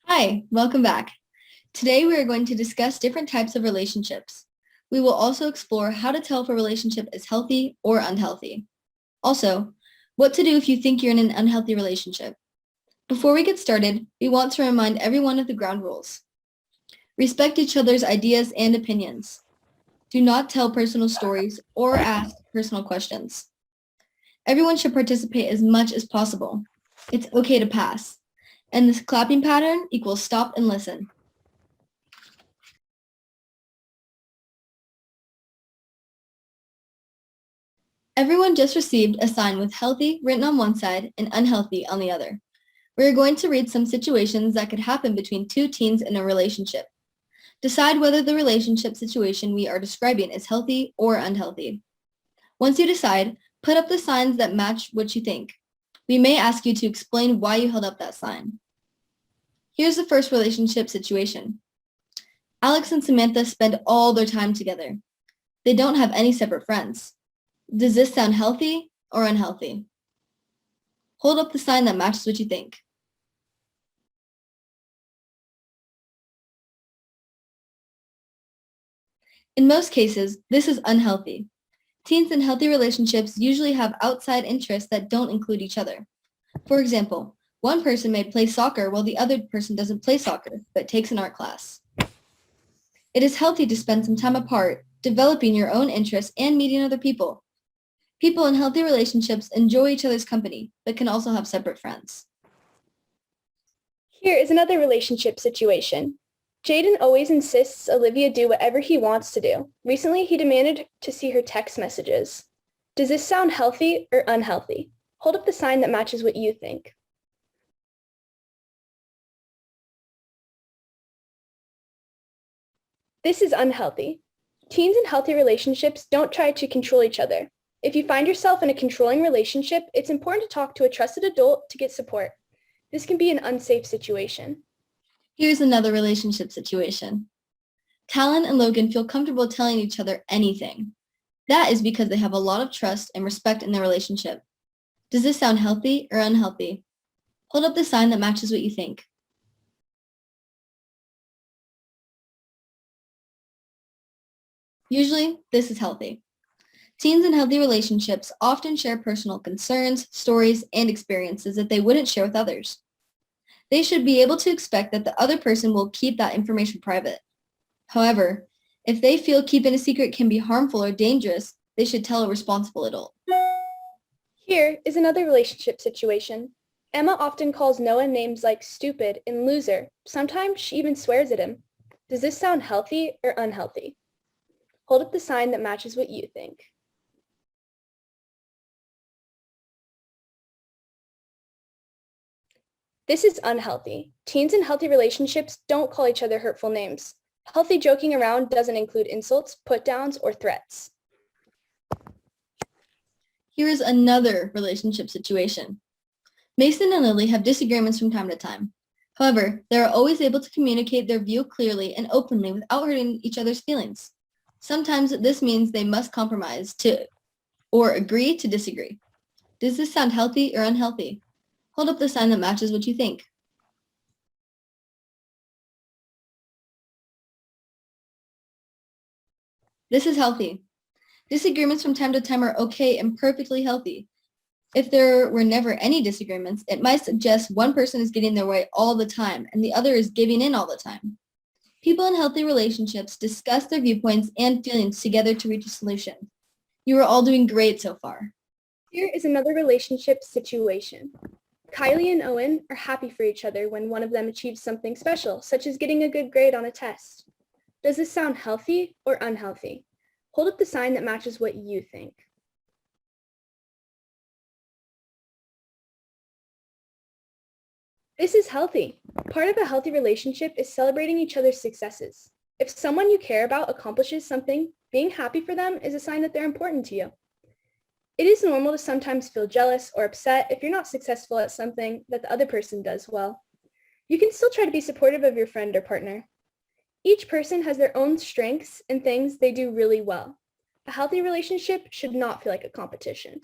Hi, welcome back. Today we are going to discuss different types of relationships. We will also explore how to tell if a relationship is healthy or unhealthy. Also, what to do if you think you're in an unhealthy relationship. Before we get started, we want to remind everyone of the ground rules. Respect each other's ideas and opinions. Do not tell personal stories or ask personal questions. Everyone should participate as much as possible. It's okay to pass. And this clapping pattern equals stop and listen. Everyone just received a sign with healthy written on one side and unhealthy on the other. We are going to read some situations that could happen between two teens in a relationship. Decide whether the relationship situation we are describing is healthy or unhealthy. Once you decide, put up the signs that match what you think. We may ask you to explain why you held up that sign. Here's the first relationship situation. Alex and Samantha spend all their time together. They don't have any separate friends. Does this sound healthy or unhealthy? Hold up the sign that matches what you think. In most cases, this is unhealthy. Teens in healthy relationships usually have outside interests that don't include each other. For example, one person may play soccer while the other person doesn't play soccer, but takes an art class. It is healthy to spend some time apart, developing your own interests and meeting other people. People in healthy relationships enjoy each other's company, but can also have separate friends. Here is another relationship situation. Jaden always insists Olivia do whatever he wants to do. Recently, he demanded to see her text messages. Does this sound healthy or unhealthy? Hold up the sign that matches what you think. This is unhealthy. Teens in healthy relationships don't try to control each other. If you find yourself in a controlling relationship, it's important to talk to a trusted adult to get support. This can be an unsafe situation. Here's another relationship situation. Talon and Logan feel comfortable telling each other anything. That is because they have a lot of trust and respect in their relationship. Does this sound healthy or unhealthy? Hold up the sign that matches what you think. Usually, this is healthy. Teens in healthy relationships often share personal concerns, stories, and experiences that they wouldn't share with others. They should be able to expect that the other person will keep that information private. However, if they feel keeping a secret can be harmful or dangerous, they should tell a responsible adult. Here is another relationship situation. Emma often calls Noah names like stupid and loser. Sometimes she even swears at him. Does this sound healthy or unhealthy? Hold up the sign that matches what you think. This is unhealthy. Teens in healthy relationships don't call each other hurtful names. Healthy joking around doesn't include insults, put-downs, or threats. Here is another relationship situation. Mason and Lily have disagreements from time to time. However, they are always able to communicate their view clearly and openly without hurting each other's feelings. Sometimes this means they must compromise or agree to disagree. Does this sound healthy or unhealthy? Hold up the sign that matches what you think. This is healthy. Disagreements from time to time are okay and perfectly healthy. If there were never any disagreements, it might suggest one person is getting their way all the time and the other is giving in all the time. People in healthy relationships discuss their viewpoints and feelings together to reach a solution. You are all doing great so far. Here is another relationship situation. Kylie and Owen are happy for each other when one of them achieves something special, such as getting a good grade on a test. Does this sound healthy or unhealthy? Hold up the sign that matches what you think. This is healthy. Part of a healthy relationship is celebrating each other's successes. If someone you care about accomplishes something, being happy for them is a sign that they're important to you. It is normal to sometimes feel jealous or upset if you're not successful at something that the other person does well. You can still try to be supportive of your friend or partner. Each person has their own strengths and things they do really well. A healthy relationship should not feel like a competition.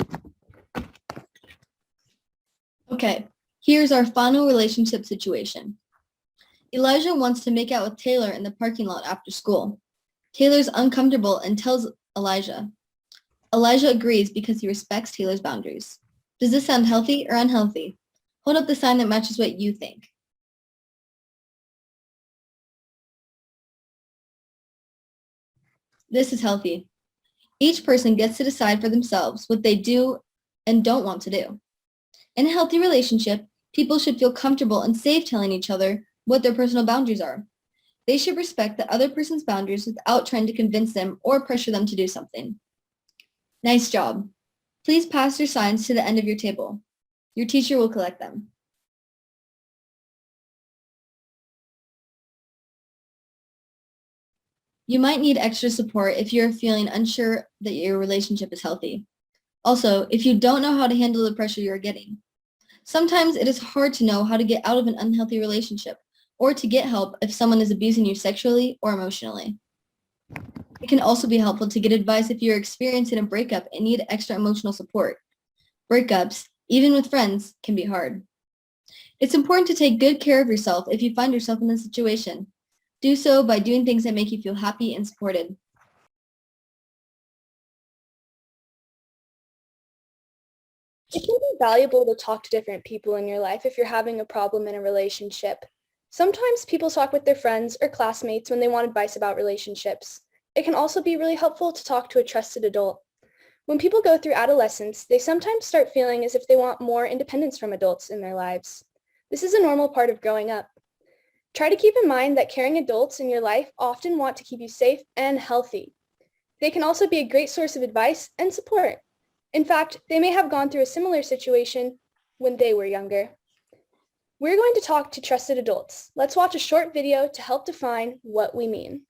Okay, here's our final relationship situation. Elijah wants to make out with Taylor in the parking lot after school. Taylor's uncomfortable and tells Elijah. Elijah agrees because he respects Taylor's boundaries. Does this sound healthy or unhealthy? Hold up the sign that matches what you think. This is healthy. Each person gets to decide for themselves what they do and don't want to do. In a healthy relationship, people should feel comfortable and safe telling each other what their personal boundaries are. They should respect the other person's boundaries without trying to convince them or pressure them to do something. Nice job. Please pass your signs to the end of your table. Your teacher will collect them. You might need extra support if you're feeling unsure that your relationship is healthy. Also, if you don't know how to handle the pressure you're getting. Sometimes it is hard to know how to get out of an unhealthy relationship or to get help if someone is abusing you sexually or emotionally. It can also be helpful to get advice if you're experiencing a breakup and need extra emotional support. Breakups, even with friends, can be hard. It's important to take good care of yourself if you find yourself in this situation. Do so by doing things that make you feel happy and supported. It can be valuable to talk to different people in your life if you're having a problem in a relationship. Sometimes people talk with their friends or classmates when they want advice about relationships. It can also be really helpful to talk to a trusted adult. When people go through adolescence, they sometimes start feeling as if they want more independence from adults in their lives. This is a normal part of growing up. Try to keep in mind that caring adults in your life often want to keep you safe and healthy. They can also be a great source of advice and support. In fact, they may have gone through a similar situation when they were younger. We're going to talk to trusted adults. Let's watch a short video to help define what we mean.